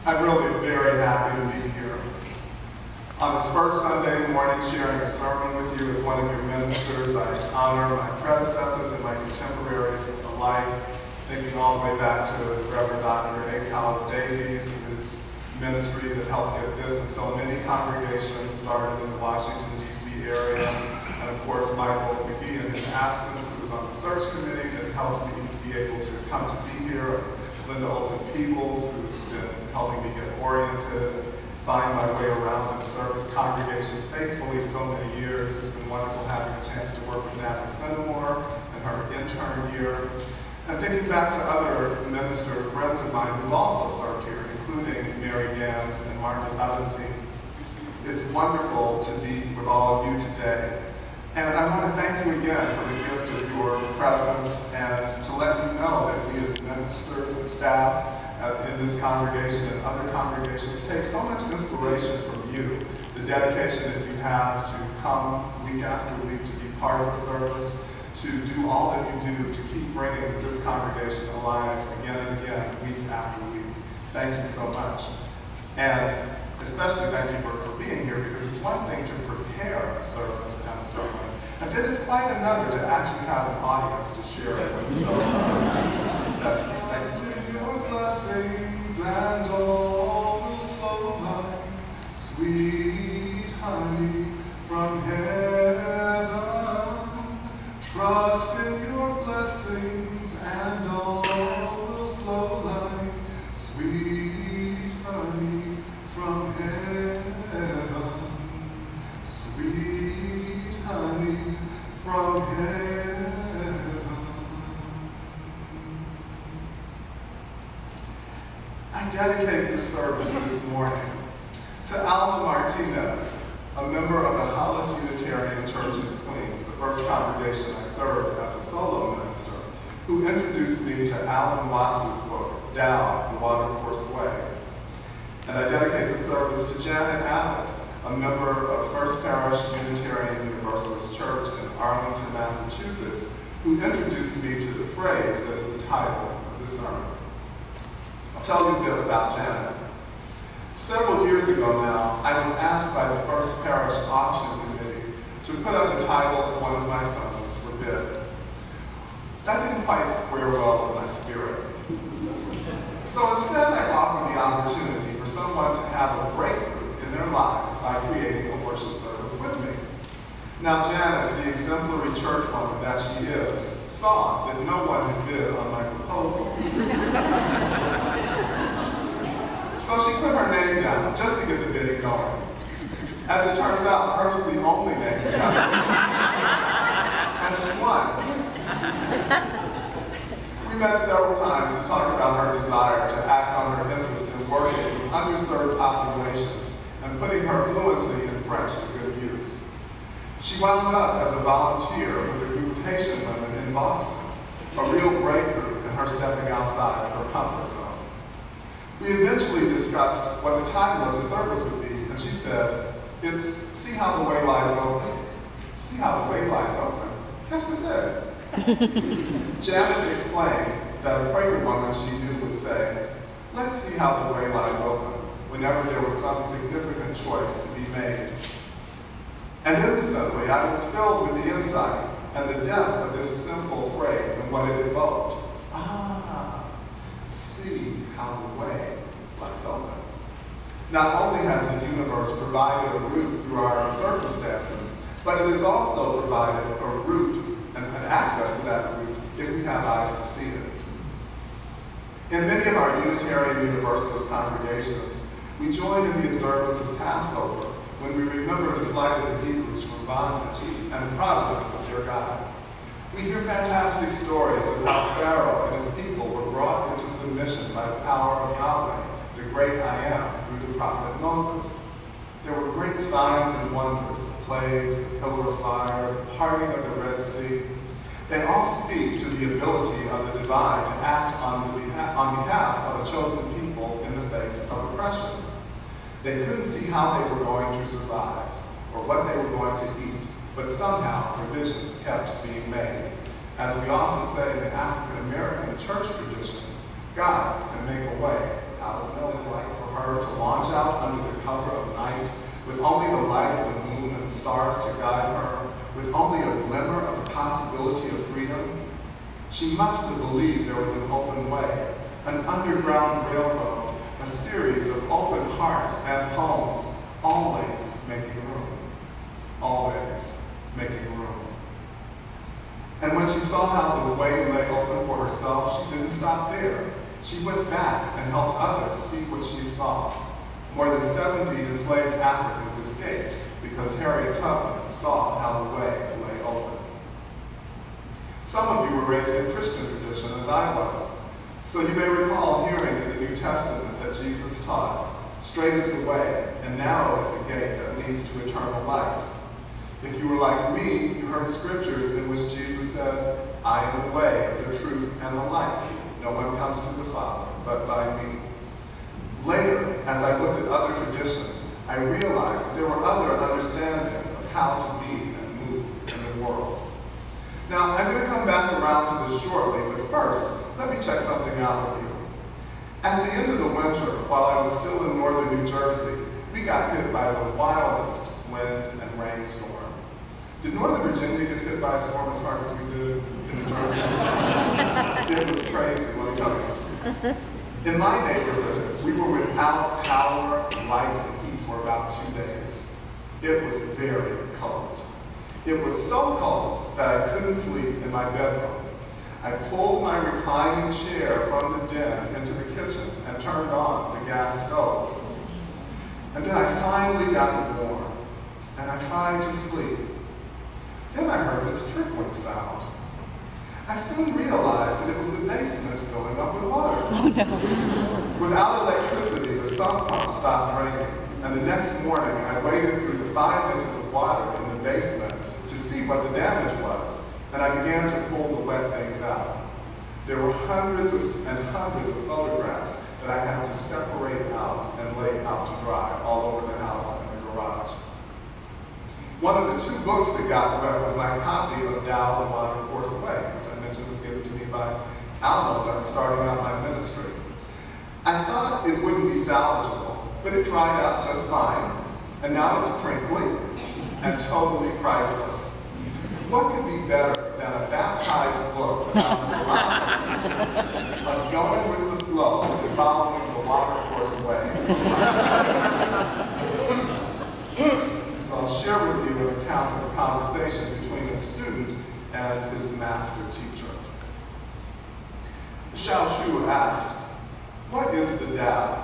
I'm really very happy to be here. On this first Sunday morning sharing a sermon with you as one of your ministers, I honor my predecessors and my contemporaries alike, thinking all the way back to Reverend Dr. A. Howard Davies and his ministry that helped get this and so many congregations started in the Washington, D.C. area. And of course, Michael McGee in his absence, who was on the search committee, that helped me to be able to come to be here. Linda Olson-Peebles, who's been helping me get oriented and find my way around and serve this congregation faithfully so many years. It's been wonderful having a chance to work with Natalie Fenimore in her intern year. And thinking back to other minister friends of mine who also served here, including Mary Gans and Martin Eventine. It's wonderful to be with all of you today. And I want to thank you again for the gift of your presence and to let you know that we as ministers and staff in this congregation and other congregations take so much inspiration from you, the dedication that you have to come week after week to be part of the service, to do all that you do to keep bringing this congregation alive again and again, week after week. Thank you so much. And especially thank you for being here, because it's one thing to prepare a service and a sermon, and then it's quite another to actually have an audience to share it with. So, your blessings and all will flow like sweet honey from heaven. Trust in your blessings and all will flow like sweet honey from heaven. Sweet honey from heaven. I dedicate this service this morning to Alma Martinez, a member of the Hollis Unitarian Church in Queens, the first congregation I served as a solo minister, who introduced me to Alan Watts' book, Down the Watercourse Way. And I dedicate the service to Janet Abbott, a member of First Parish Unitarian Universalist Church in Arlington, Massachusetts, who introduced me to the phrase that is the title of this sermon. I'll tell you a bit about Janet. Several years ago now, I was asked by the First Parish Auction Committee to put up the title of one of my sermons for bid. That didn't quite square well with my spirit. So instead, I offered the opportunity for someone to have a breakthrough in their lives by creating a worship service with me. Now, Janet, the exemplary churchwoman that she is, saw that no one had bid on my proposal. So she put her name down just to get the bidding going. As it turns out, hers was the only name down. And she won. We met several times to talk about her desire to act on her interest in working with underserved populations and putting her fluency in French to good use. She wound up as a volunteer with a group of Haitian women in Boston, a real breakthrough in her stepping outside of her comfort zone. We eventually discussed what the title of the service would be, and she said, it's See How the Way Lies Open. See How the Way Lies Open. Qu'est-ce que c'est? Janet explained that a Quaker woman she knew would say, let's see how the way lies open, whenever there was some significant choice to be made. And instantly, I was filled with the insight and the depth of this simple phrase and what it evoked. Ah, see how the way lies open. Not only has the universe provided a route through our circumstances, but it has also provided a route and access to that route if we have eyes to see it. In many of our Unitarian Universalist congregations, we join in the observance of Passover when we remember the flight of the Hebrews from bondage and the providence of their God. We hear fantastic stories of how Pharaoh and his people were brought into submission by the power of Yahweh, the great I Am, through the prophet Moses. There were great signs and wonders, the plagues, the pillar of fire, the parting of the Red Sea. They all speak to the ability of the divine to act on behalf of a chosen people in the face of oppression. They couldn't see how they were going to survive or what they were going to eat, but somehow provisions kept being made. As we often say in the African American church tradition, God can make a way out of no light for her. She must have believed there was an open way, an underground railroad, a series of open hearts and homes, always making room. Always making room. And when she saw how the way lay open for herself, she didn't stop there. She went back and helped others see what she saw. More than 70 enslaved Africans escaped because Harriet Tubman saw how the way lay open. Some of you were raised in Christian tradition as I was, so you may recall hearing in the New Testament that Jesus taught, "Straight is the way, and narrow is the gate that leads to eternal life." If you were like me, you heard scriptures in which Jesus said, "I am the way, the truth, and the life. No one comes to the Father but by me." Later, as I looked at other traditions, I realized there were other understandings of how to be and move in the world. Now, I'm going to come back around to this shortly, but first, let me check something out with you. At the end of the winter, while I was still in northern New Jersey, we got hit by the wildest wind and rainstorm. Did Northern Virginia get hit by a storm as hard as we did in New Jersey? It was crazy, let me tell you. In my neighborhood, we were without power, light, and heat for about 2 days. It was very cold. It was so cold that I couldn't sleep in my bedroom. I pulled my reclining chair from the den into the kitchen and turned on the gas stove. And then I finally got warm, and I tried to sleep. Then I heard this trickling sound. I soon realized that it was the basement filling up with water. Oh, no. Without electricity, the sump pump stopped draining, and the next morning I waded through the 5 inches of water in the basement to see what the damage was, and I began to pull the wet things out. There were hundreds and hundreds of photographs that I had to separate out and lay out to dry all over the house and the garage. One of the 2 books that got wet was my copy of Tao, The Water Course Away, which I mentioned was given to me by Alma as I was starting out my ministry. I thought it wouldn't be salvageable, but it dried out just fine, and now it's crinkly and totally priceless. What could be better than a baptized book about the philosophy of going with the flow and following the water course way? So I'll share with you an account of a conversation between a student and his master teacher. Xiao Shu asked, "What is the Tao?"